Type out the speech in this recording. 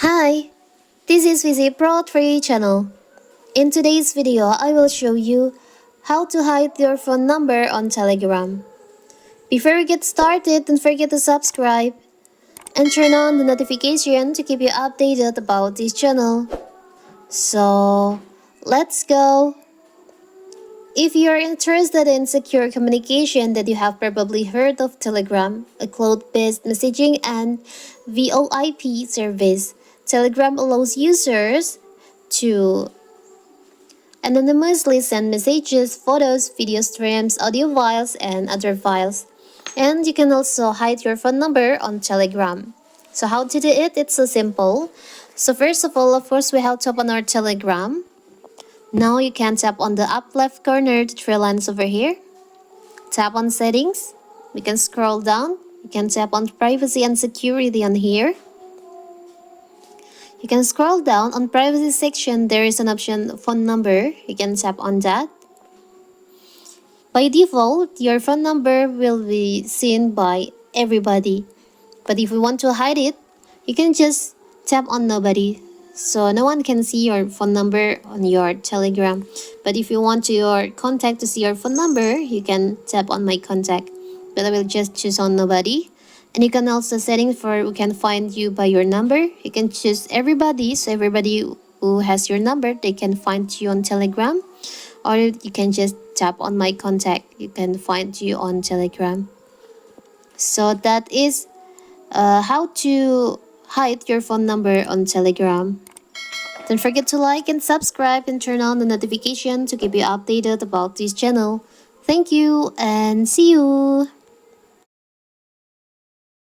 Hi, this is Visit Pro 3 channel. In today's video, I will show you how to hide your phone number on Telegram. Before we get started, don't forget to subscribe and turn on the notification to keep you updated about this channel. So, let's go. If you are interested in secure communication, that you have probably heard of Telegram, a cloud-based messaging and VoIP service. Telegram allows users to anonymously send messages, photos, video streams, audio files, and other files. And you can also hide your phone number on Telegram. So how to do it? It's so simple. So first of all, of course, we have to open our Telegram. Now you can tap on the up left corner, the three lines over here. Tap on settings. We can scroll down. You can tap on privacy and security on here. You can scroll down on privacy section. There is an option phone number. You can tap on that. By default, your phone number will be seen by everybody. But if you want to hide it, you can just tap on nobody. So no one can see your phone number on your Telegram. But if you want your contact to see your phone number, you can tap on my contact. But I will just choose on nobody. And you can also setting for who can find you by your number. You can choose everybody. So everybody who has your number, they can find you on Telegram. Or you can just tap on my contact. You can find you on Telegram. So that is how to hide your phone number on Telegram. Don't forget to like and subscribe and turn on the notification to keep you updated about this channel. Thank you and see you!